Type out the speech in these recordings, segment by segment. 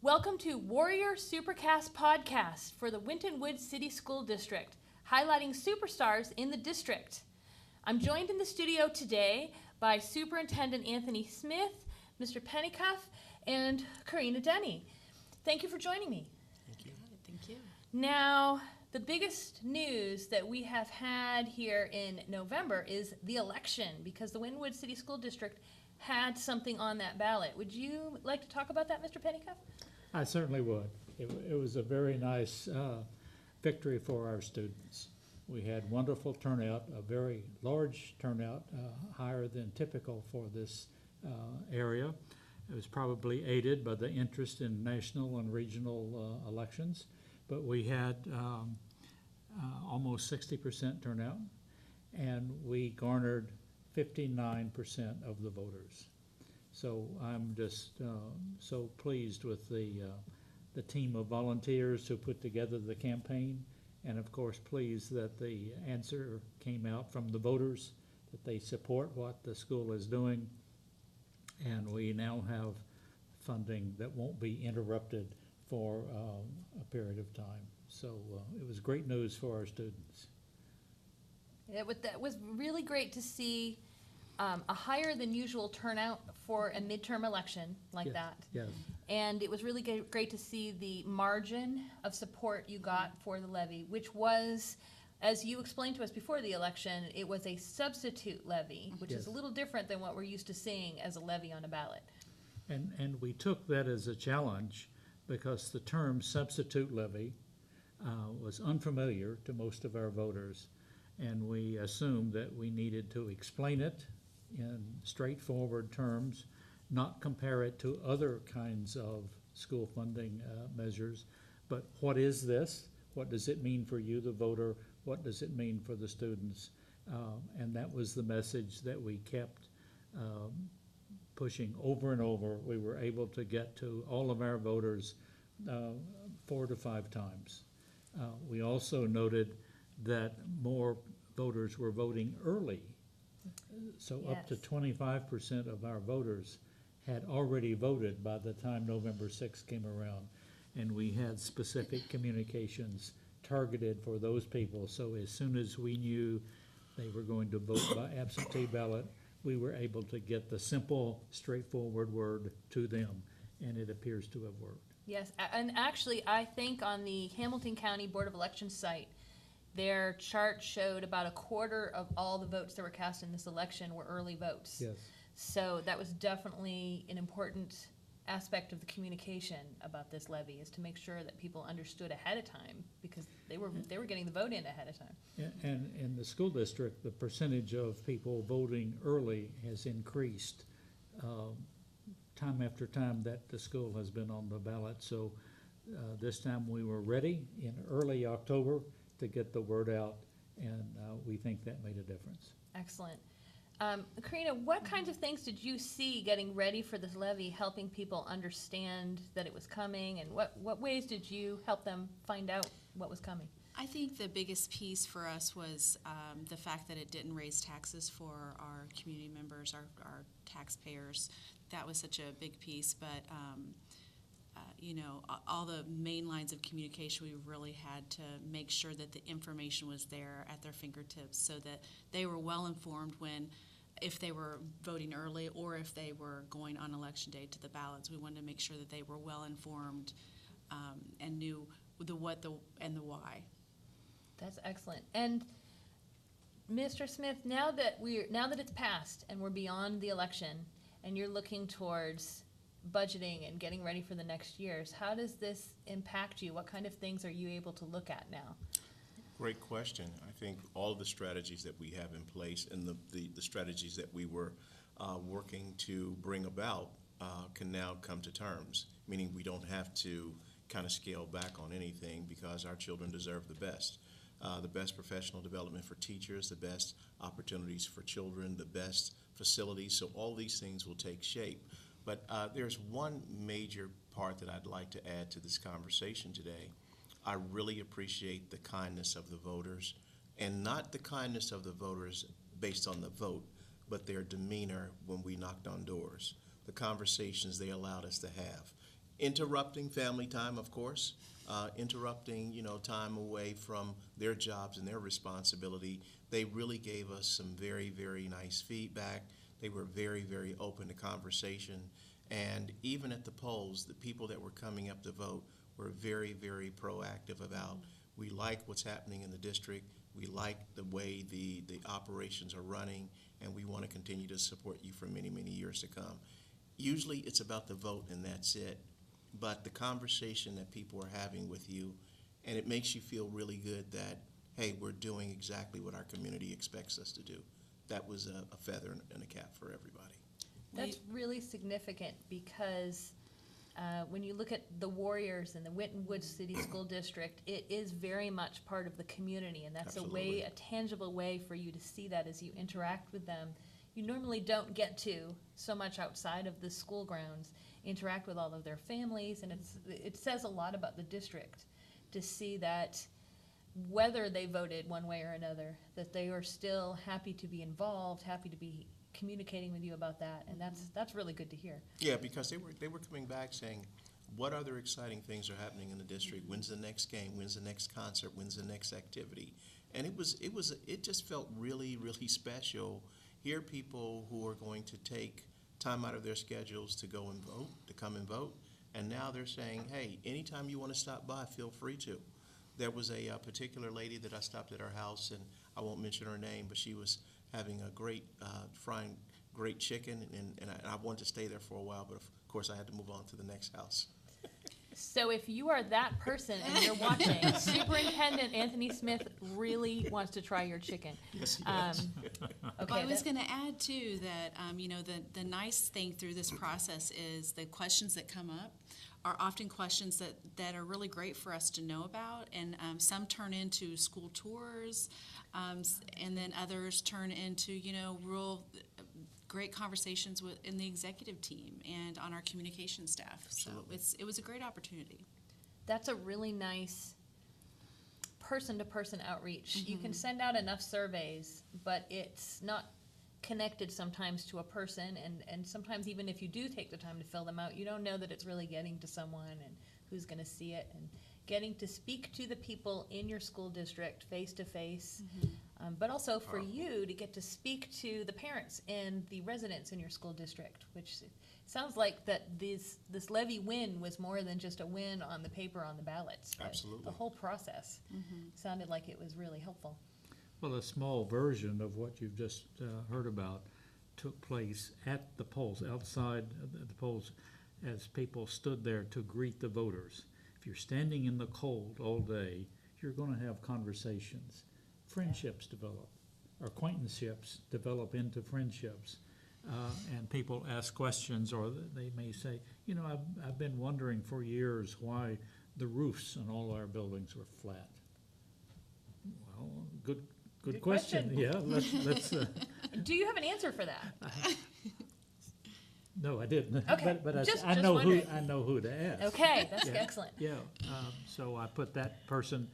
Welcome to Warrior Supercast podcast for the Winton Woods City School District, highlighting superstars in the district. I'm joined in the studio today by Superintendent Anthony Smith, Mr. Pennycuff, and Karina Denny. Thank you for joining me. Thank you. Thank you. Now, the biggest news that we have had here in November is the election, because the Winton Woods City School District had something on that ballot. Would you like to talk about that, Mr. Pennycuff? I certainly would. It was a very nice victory for our students. We had wonderful turnout, a very large turnout, higher than typical for this area. It was probably aided by the interest in national and regional elections, but we had almost 60% turnout, and we garnered 59% of the voters. So I'm just so pleased with the team of volunteers who put together the campaign, and of course pleased that the answer came out from the voters, that they support what the school is doing, and we now have funding that won't be interrupted for a period of time. So it was great news for our students. That was really great to see a higher than usual turnout for a midterm election like that. Yes. And it was really great to see the margin of support you got for the levy, which was, as you explained to us before the election, it was a substitute levy, which is a little different than what we're used to seeing as a levy on a ballot. And we took that as a challenge because the term substitute levy was unfamiliar to most of our voters, and we assumed that we needed to explain it in straightforward terms, not compare it to other kinds of school funding measures, but what is this? What does it mean for you, the voter? What does it mean for the students? And that was the message that we kept pushing over and over. We were able to get to all of our voters 4 to 5 times. We also noted that more voters were voting early. So up to 25% of our voters had already voted by the time November 6th came around. And we had specific communications targeted for those people. So as soon as we knew they were going to vote by absentee ballot, we were able to get the simple, straightforward word to them. And it appears to have worked. Yes, and actually I think on the Hamilton County Board of Elections site, their chart showed about a quarter of all the votes that were cast in this election were early votes. Yes. So that was definitely an important aspect of the communication about this levy, is to make sure that people understood ahead of time, because they were getting the vote in ahead of time. And in the school district, the percentage of people voting early has increased time after time that the school has been on the ballot. So this time we were ready in early October to get the word out, and we think that made a difference. Excellent. Karina, what kinds of things did you see getting ready for this levy, helping people understand that it was coming, and what ways did you help them find out what was coming? I think the biggest piece for us was the fact that it didn't raise taxes for our community members, our taxpayers. That was such a big piece, but all the main lines of communication, we really had to make sure that the information was there at their fingertips so that they were well informed if they were voting early or if they were going on election day to the ballots. We wanted to make sure that they were well informed and knew the what, the and the why. That's excellent. And Mr. Smith, now that it's passed and we're beyond the election and you're looking towards budgeting and getting ready for the next years, how does this impact you? What kind of things are you able to look at now? Great question. I think all of the strategies that we have in place and the strategies that we were working to bring about can now come to terms, meaning we don't have to kind of scale back on anything, because our children deserve the best professional development for teachers, the best opportunities for children, the best facilities. So all these things will take shape. But there's one major part that I'd like to add to this conversation today. I really appreciate the kindness of the voters, and not the kindness of the voters based on the vote, but their demeanor when we knocked on doors, the conversations they allowed us to have. interrupting family time, of course, interrupting, time away from their jobs and their responsibility. They really gave us some very, very nice feedback. They were very, very open to conversation. And even at the polls, the people that were coming up to vote were very, very proactive about, we like what's happening in the district, we like the way the operations are running, and we want to continue to support you for many, many years to come. Usually it's about the vote and that's it, but the conversation that people are having with you, and it makes you feel really good that, hey, we're doing exactly what our community expects us to do. That was a feather in a cap for everybody. That's really significant because when you look at the Warriors and the Winton Woods City School District, it is very much part of the community, and that's Absolutely. a tangible way for you to see that as you interact with them. You normally don't get to so much outside of the school grounds, interact with all of their families, and it says a lot about the district to see that whether they voted one way or another, that they are still happy to be involved, happy to be communicating with you about that, and that's really good to hear. Yeah, because they were coming back saying, what other exciting things are happening in the district? When's the next game? When's the next concert? When's the next activity? And it just felt really, really special. Here are people who are going to take time out of their schedules to go and vote, to come and vote, and now they're saying, hey, anytime you want to stop by, feel free to. There was a particular lady that I stopped at her house, and I won't mention her name, but she was having a great frying great chicken, and I wanted to stay there for a while, but of course I had to move on to the next house. So if you are that person and you're watching, Superintendent Anthony Smith really wants to try your chicken. Yes, he does. Okay, Well, I was going to add too that the nice thing through this process is the questions that come up are often questions that are really great for us to know about, and some turn into school tours, and then others turn into real great conversations in the executive team and on our communication staff. Absolutely. So it was a great opportunity. that's a really nice person-to-person outreach. You can send out enough surveys, but it's not connected sometimes to a person, and sometimes even if you do take the time to fill them out, you don't know that it's really getting to someone and who's going to see it, and getting to speak to the people in your school district face to face, but also for you to get to speak to the parents and the residents in your school district, which sounds like that this levy win was more than just a win on the paper on the ballots. But Absolutely. the whole process sounded like it was really helpful. Well, a small version of what you've just heard about took place at the polls, outside the polls, as people stood there to greet the voters. If you're standing in the cold all day, you're going to have conversations. Friendships develop, acquaintanceships develop into friendships, and people ask questions, or they may say, I've been wondering for years why the roofs on all our buildings were flat. Well, good question. question. Yeah, let's. Do you have an answer for that? No, I didn't. Okay, but just I know wondering. I know who to ask. Okay, that's Yeah. excellent. Yeah, so I put that person,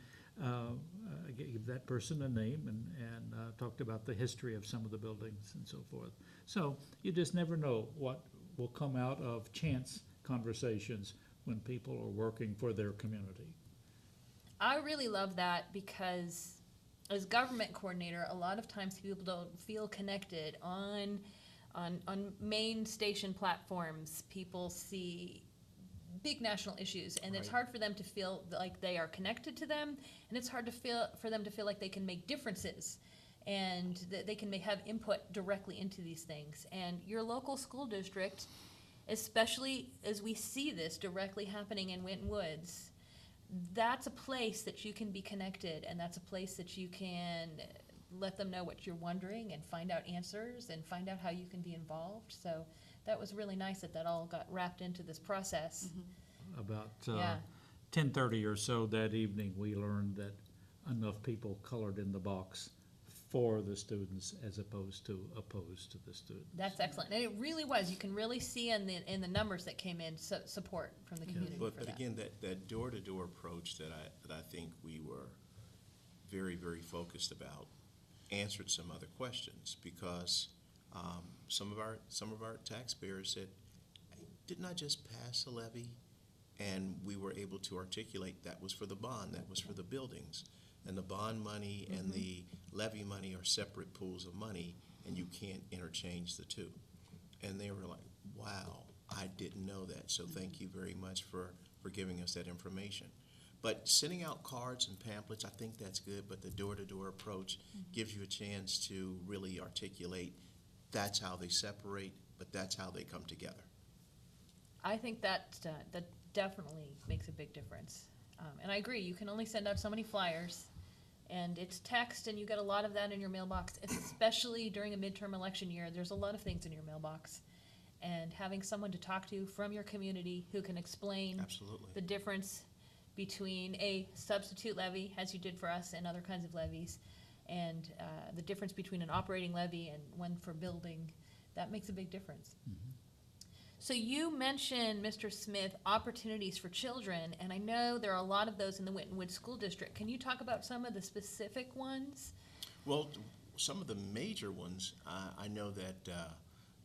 gave that person a name and talked about the history of some of the buildings and so forth. So you just never know what will come out of chance conversations when people are working for their community. I really love that because as government coordinator, a lot of times people don't feel connected on main station platforms. People see big national issues, and it's Right. hard for them to feel like they are connected to them, and it's hard for them to feel like they can make differences and that they can have input directly into these things. And your local school district, especially as we see this directly happening in Winton Woods, that's a place that you can be connected, and that's a place that you can let them know what you're wondering and find out answers and find out how you can be involved. So that was really nice that all got wrapped into this process. About Yeah. 10:30 or so that evening, we learned that enough people colored in the box for the students as opposed to opposed to the students. That's excellent. And it really was. You can really see in the numbers that came in support from the community But for that. again, that door-to-door approach that I think we were very, very focused about answered some other questions, because some of our taxpayers said, hey, didn't I just pass a levy? And we were able to articulate that was for the bond, that was for the buildings. And the bond money and the levy money are separate pools of money, and you can't interchange the two. And they were like, wow, I didn't know that. So thank you very much for giving us that information. But sending out cards and pamphlets, I think that's good, but the door-to-door approach gives you a chance to really articulate that's how they separate, but that's how they come together. I think that definitely makes a big difference. And I agree, you can only send out so many flyers, and it's text, and you get a lot of that in your mailbox, especially during a midterm election year. There's a lot of things in your mailbox. And having someone to talk to from your community who can explain Absolutely. the difference between a substitute levy, as you did for us, and other kinds of levies, and the difference between an operating levy and one for building, that makes a big difference. So you mentioned, Mr. Smith, opportunities for children, and I know there are a lot of those in the Winton Woods School District. Can you talk about some of the specific ones? Well, some of the major ones, I know that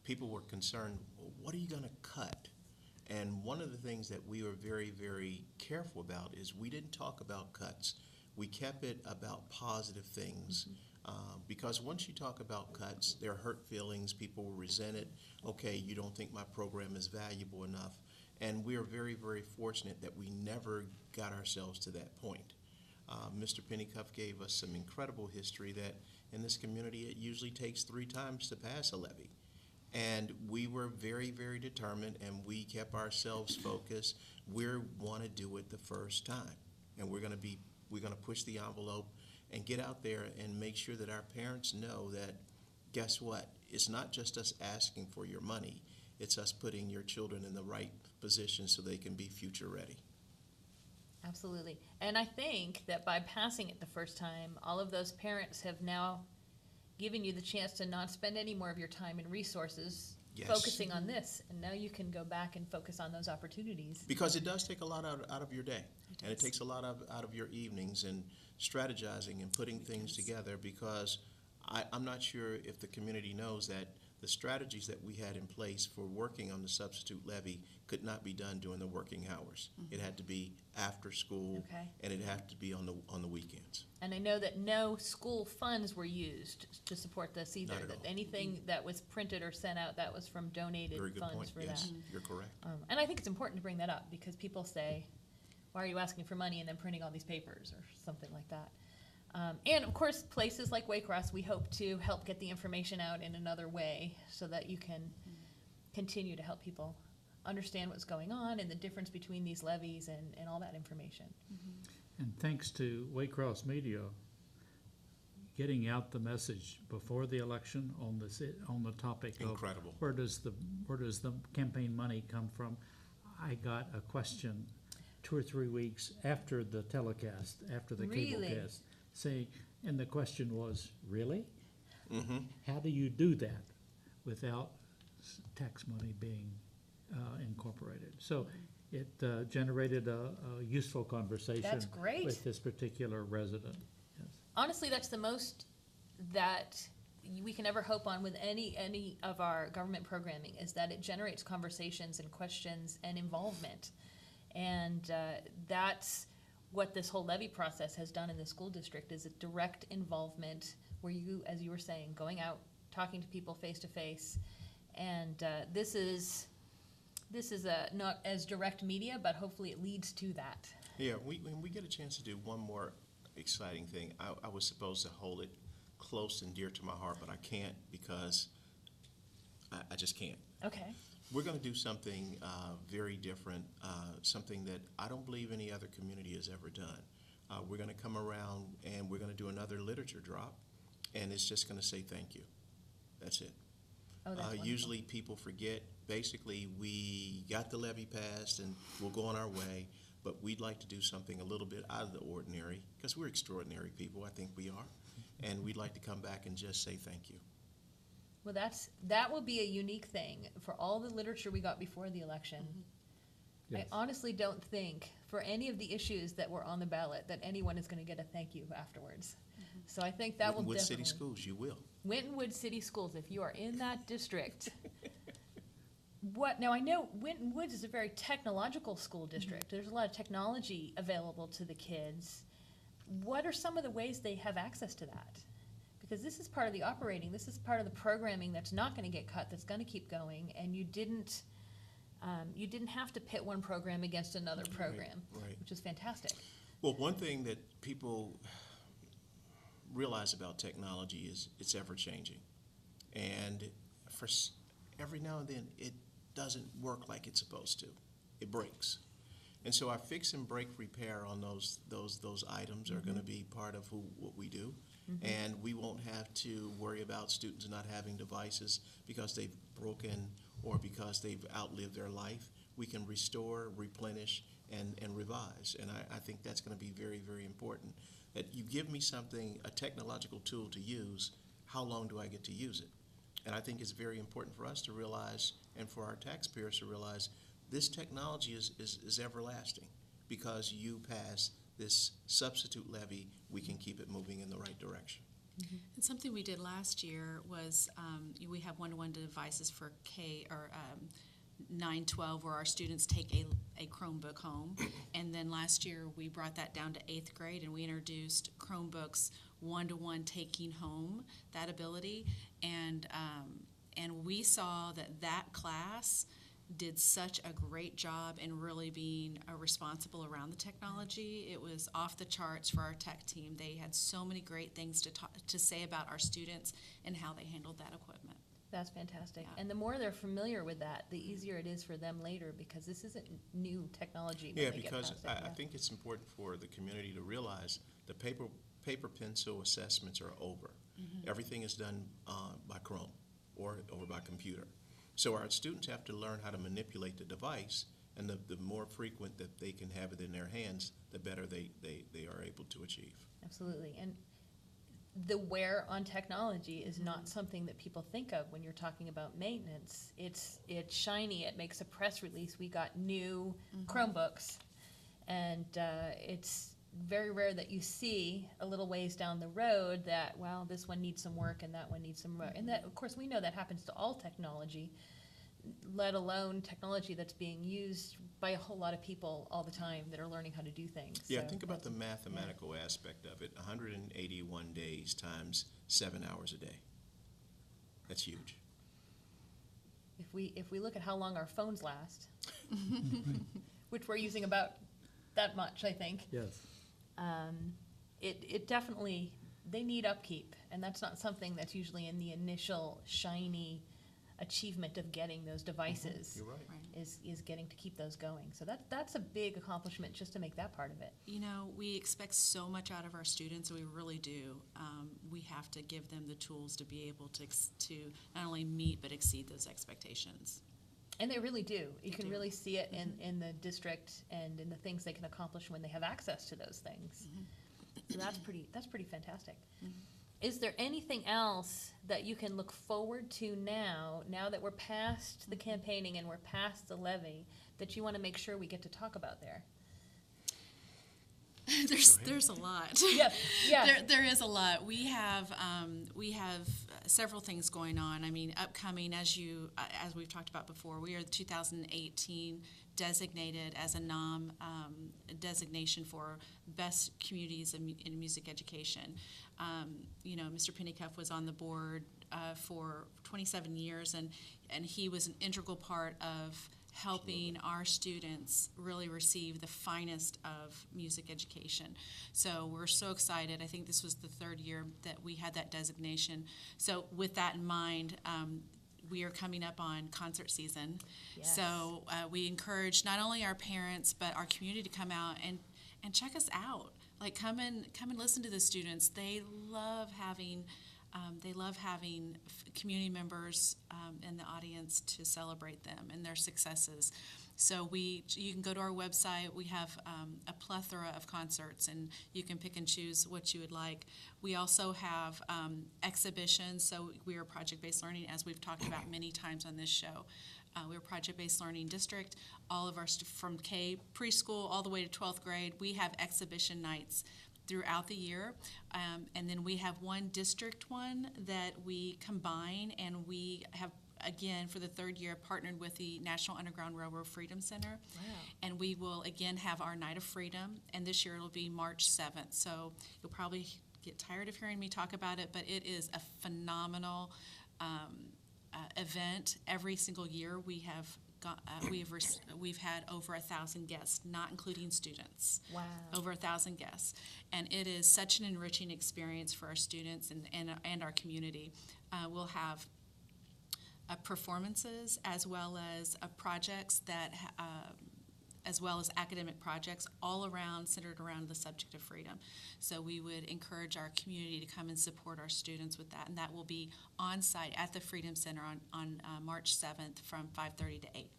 people were concerned, well, what are you going to cut? And one of the things that we were very, very careful about is we didn't talk about cuts. We kept it about positive things. Because once you talk about cuts, there are hurt feelings, people will resent it. Okay, you don't think my program is valuable enough. And we are very, very fortunate that we never got ourselves to that point. Mr. Pennycuff gave us some incredible history that in this community it usually takes 3 times to pass a levy. And we were very, very determined, and we kept ourselves focused. We want to do it the first time, and we're going to push the envelope and get out there and make sure that our parents know that, guess what? It's not just us asking for your money. It's us putting your children in the right position so they can be future ready. Absolutely. And I think that by passing it the first time, all of those parents have now given you the chance to not spend any more of your time and resources Yes. focusing on this. And now you can go back and focus on those opportunities. Because it does take a lot out of your day. And it does. takes a lot out of your evenings and strategizing and putting things together, because I'm not sure if the community knows that the strategies that we had in place for working on the substitute levy could not be done during the working hours. It had to be after school, Okay. and it had to be on the weekends. And I know that no school funds were used to support this either. Not at That all. anything that was printed or sent out, that was from donated Very good funds point. for Yes, that. you're correct. And I think it's important to bring that up because people say, why are you asking for money and then printing all these papers or something like that? And of course, places like Waycross, we hope to help get the information out in another way so that you can continue to help people understand what's going on and the difference between these levies and all that information. And thanks to Waycross Media, getting out the message before the election on the topic of Incredible. where does the campaign money come from. I got a question 2 or 3 weeks after the telecast, after the cable Really? cast, saying, and the question was, really? Mm-hmm. How do you do that without tax money being incorporated? So it generated a useful conversation. That's great. With this particular resident. Yes. Honestly, that's the most that we can ever hope on with any of our government programming, is that it generates conversations and questions and involvement. And that's what this whole levy process has done in the school district, is a direct involvement where you, as you were saying, going out, talking to people face to face. And this is not as direct media, but hopefully it leads to that. Yeah, when we get a chance to do one more exciting thing, I was supposed to hold it close and dear to my heart, but I can't because I just can't. Okay. We're going to do something very different, something that I don't believe any other community has ever done. We're going to come around and we're going to do another literature drop, and it's just going to say thank you. That's it. Oh, that's wonderful. Usually people forget. Basically, we got the levy passed and we'll go on our way, but we'd like to do something a little bit out of the ordinary because we're extraordinary people, I think we are, and we'd like to come back and just say thank you. Well, that will be a unique thing for all the literature we got before the election. Yes. I honestly don't think for any of the issues that were on the ballot that anyone is going to get a thank you afterwards. So I think that will With definitely. city schools, you will. Winton Woods City Schools, if you are in that district, Now I know Winton Woods is a very technological school district. There's a lot of technology available to the kids. What are some of the ways they have access to that? Because this is part of the operating, this is part of the programming that's not going to get cut, that's going to keep going, and you didn't have to pit one program against another program, Right. which is fantastic. Well, one thing that people realize about technology is it's ever-changing. And every now and then, it doesn't work like it's supposed to. It breaks. And so our fix and break repair on those items are going to be part of what we do. And we won't have to worry about students not having devices because they've broken or because they've outlived their life. We can restore, replenish, and revise. And I think that's going to be very, very important. That you give me something, a technological tool to use, how long do I get to use it? And I think it's very important for us to realize, and for our taxpayers to realize, this technology is everlasting. Because you pass this substitute levy, we can keep it moving in the right direction. And something we did last year was we have one-to-one devices for K or 9-12 where our students take a Chromebook home. And then last year we brought that down to 8th grade and we introduced Chromebooks one-to-one taking home, that ability. And we saw that class did such a great job in really being responsible around the technology. It was off the charts for our tech team. They had so many great things to say about our students and how they handled that equipment. That's fantastic. Yeah. And the more they're familiar with that, the easier it is for them later, because this isn't new technology when Yeah, they get because past it. I think it's important for the community to realize the paper pencil assessments are over. Everything is done by Chrome or by computer. So our students have to learn how to manipulate the device, and the more frequent that they can have it in their hands, the better they are able to achieve. Absolutely. And the wear on technology is not something that people think of when you're talking about maintenance. It's shiny. It makes a press release. We got new Chromebooks, and it's very rare that you see a little ways down the road that, well, this one needs some work and that one needs some work. And that, of course, we know that happens to all technology, let alone technology that's being used by a whole lot of people all the time that are learning how to do things. Yeah, So think about the that's- mathematical aspect of it. 181 days times 7 hours a day. That's huge. If we look at how long our phones last, which we're using about that much, I think, Yes. it definitely, they need upkeep, and that's not something that's usually in the initial shiny achievement of getting those devices. You're right. Right. Is getting to keep those going. So that's a big accomplishment just to make that part of it. You know, we expect so much out of our students, we really do. We have to give them the tools to be able to not only meet but exceed those expectations. And they really do. You They can do. really see it in the district and in the things they can accomplish when they have access to those things. So that's pretty fantastic. Is there anything else that you can look forward to now that we're past the campaigning and we're past the levy, that you want to make sure we get to talk about there? There's a lot. Yeah. There is a lot. We have several things going on. I mean, upcoming, as we've talked about before, we are 2018 designated as a designation for best communities in music education. Mr. Pennycuff was on the board for 27 years, and he was an integral part of helping our students really receive the finest of music education. So we're so excited. I think this was the third year that we had that designation. So with that in mind, we are coming up on concert season. Yes. So we encourage not only our parents but our community to come out and check us out. Like come and listen to the students. They love having community members in the audience to celebrate them and their successes. So you can go to our website. We have a plethora of concerts, and you can pick and choose what you would like. We also have exhibitions. So we are project-based learning, as we've talked about many times on this show. We're a project-based learning district. All of our from K preschool all the way to 12th grade, we have exhibition nights throughout the year, and then we have one district one that we combine, and we have again, for the third year, partnered with the National Underground Railroad Freedom Center. Wow. And we will again have our Night of Freedom, and this year it'll be March 7th. So you'll probably get tired of hearing me talk about it, but it is a phenomenal event. Every single year we have we've had over 1,000 guests, not including students. Wow. Over 1,000 guests, and it is such an enriching experience for our students and our community. We'll have performances as well as projects that. As well as academic projects, all around, centered around the subject of freedom. So we would encourage our community to come and support our students with that, and that will be on site at the Freedom Center on March 7th from 5:30 to 8.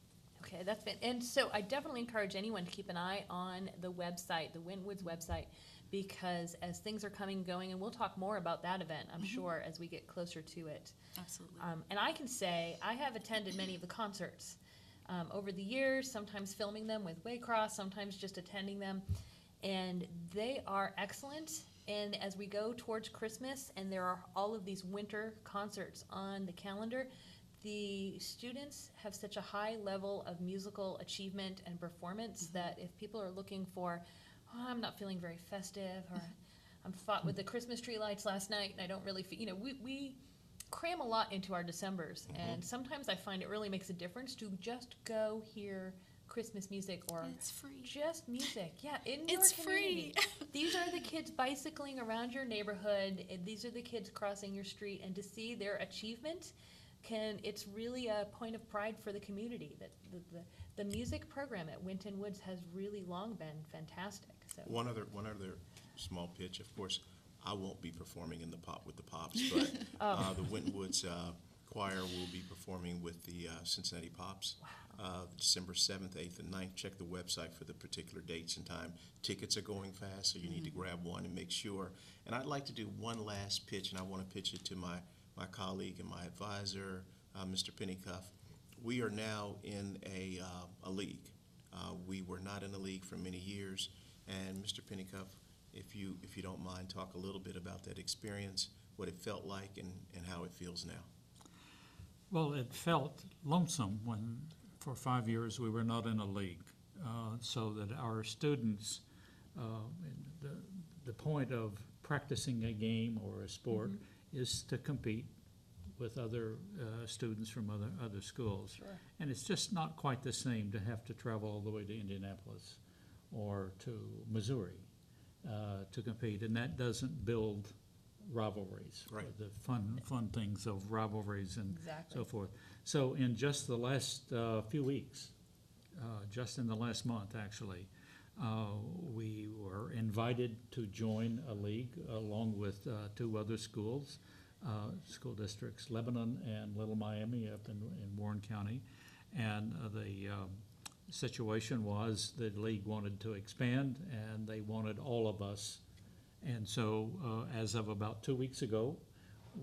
Okay, that's been, and so I definitely encourage anyone to keep an eye on the website, the Winton Woods website, because as things are coming and going, and we'll talk more about that event, I'm sure, as we get closer to it. Absolutely. And I can say I have attended many of the concerts over the years, sometimes filming them with Waycross, sometimes just attending them, and they are excellent. And as we go towards Christmas and there are all of these winter concerts on the calendar, the students have such a high level of musical achievement and performance that if people are looking for, oh, I'm not feeling very festive, or I'm fought with the Christmas tree lights last night and I don't really feel, we cram a lot into our Decembers, and sometimes I find it really makes a difference to just go hear Christmas music or It's free. just music. Yeah, in It's your community. free. These are the kids bicycling around your neighborhood, and these are the kids crossing your street, and to see their achievement it's really a point of pride for the community. That the music program at Winton Woods has really long been fantastic. So One other small pitch, of course, I won't be performing in the Pop with the Pops, but the Winton Woods Choir will be performing with the Cincinnati Pops. December 7th, 8th, and 9th. Check the website for the particular dates and time. Tickets are going fast, so you need to grab one and make sure. And I'd like to do one last pitch, and I want to pitch it to my colleague and my advisor, Mr. Pennycuff. We are now in a league. We were not in a league for many years, and Mr. Pennycuff, if you don't mind, talk a little bit about that experience, what it felt like, and how it feels now. Well, it felt lonesome when, for 5 years, we were not in a league, so that our students, the point of practicing a game or a sport is to compete with other students from other schools. Sure. And it's just not quite the same to have to travel all the way to Indianapolis or to Missouri to compete, and that doesn't build rivalries, Right. the fun things of rivalries and Exactly. so forth. So in just the last few weeks, just in the last month actually, we were invited to join a league along with two other schools, school districts, Lebanon and Little Miami up in Warren County. And the situation was the league wanted to expand, and they wanted all of us. And so as of about 2 weeks ago,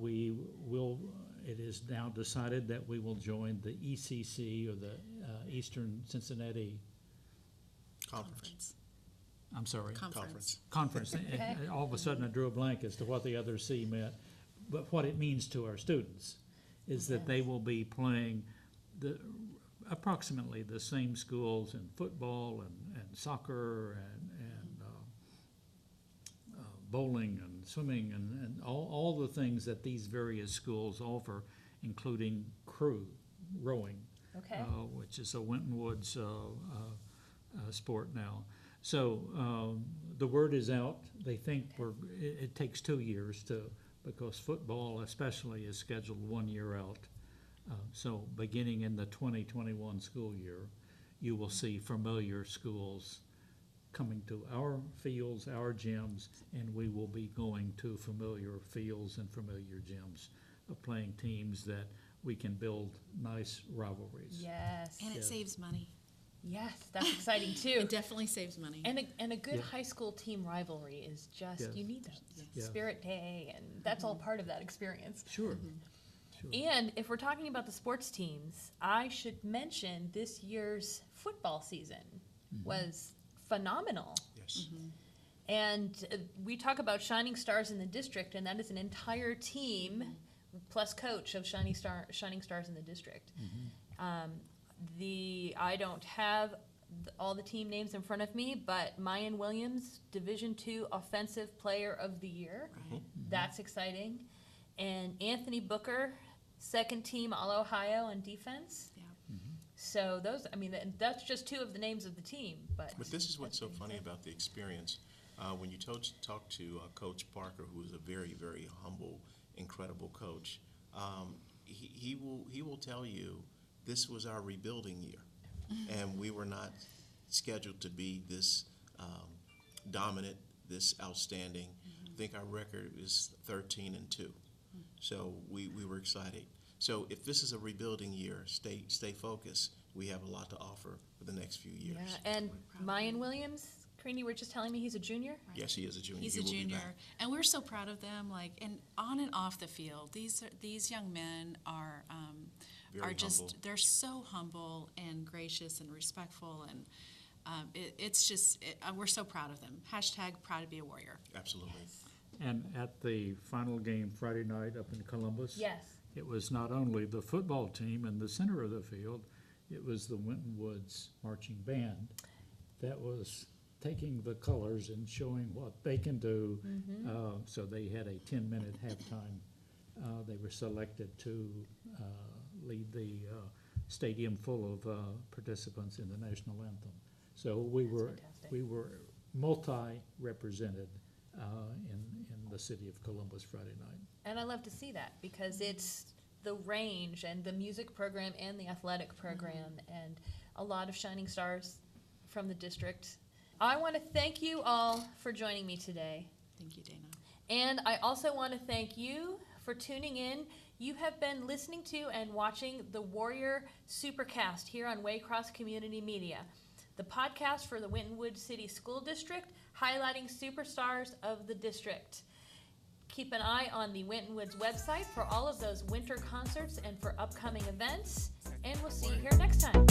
it is now decided that we will join the ECC, or the Eastern Cincinnati, Conference. I'm sorry, Conference. conference. Okay. And all of a sudden I drew a blank as to what the other C meant. But what it means to our students is that they will be playing approximately the same schools in football and soccer and bowling and swimming and all the things that these various schools offer, including crew rowing, Okay. which is a Winton Woods sport now. So the word is out. They think it takes 2 years because football especially is scheduled 1 year out. So beginning in the 2021 school year, you will see familiar schools coming to our fields, our gyms, and we will be going to familiar fields and familiar gyms of playing teams that we can build nice rivalries. Yes. And it Yes. saves money. Yes, that's exciting too. It definitely saves money. And a good Yeah. high school team rivalry is just, Yes. you need that. Yeah. Spirit Day, and that's all part of that experience. Sure. Sure. And if we're talking about the sports teams, I should mention this year's football season was phenomenal. Yes. And we talk about shining stars in the district, and that is an entire team plus coach of Shining Stars in the district. I don't have all the team names in front of me, but Mayan Williams, Division II Offensive Player of the Year. Right. That's exciting. And Anthony Booker, second team All-Ohio on defense. Yeah. So those, I mean, that's just two of the names of the team. But But this is what's so funny about the experience. When you talk to Coach Parker, who is a very, very humble, incredible coach, he will tell you this was our rebuilding year, and we were not scheduled to be this dominant, this outstanding. I think our record is 13-2, so we were excited. So if this is a rebuilding year, stay focused. We have a lot to offer for the next few years. yeah, and Mayan Williams, Karini, you were just telling me he's a junior. Yes, he is a junior. He's He a will be junior, back. and we're so proud of them. And on and off the field, these young men are Very just humble. they're so humble and gracious and respectful, and we're so proud of them. # proud to be a Warrior. Absolutely. And at the final game Friday night up in Columbus, Yes. it was not only the football team in the center of the field, it was the Winton Woods marching band that was taking the colors and showing what they can do. So they had a 10-minute halftime. They were selected to lead the stadium full of participants in the national anthem. So we fantastic. were multi-represented in the city of Columbus Friday night. And I love to see that because it's the range and the music program and the athletic program and a lot of shining stars from the district. I want to thank you all for joining me today. Thank you, Dana. And I also want to thank you for tuning in. You have been listening to and watching the Warrior Supercast here on Waycross Community Media, the podcast for the Winton Woods City School District, highlighting superstars of the district. Keep an eye on the Winton Woods website for all of those winter concerts and for upcoming events. And we'll see you here next time.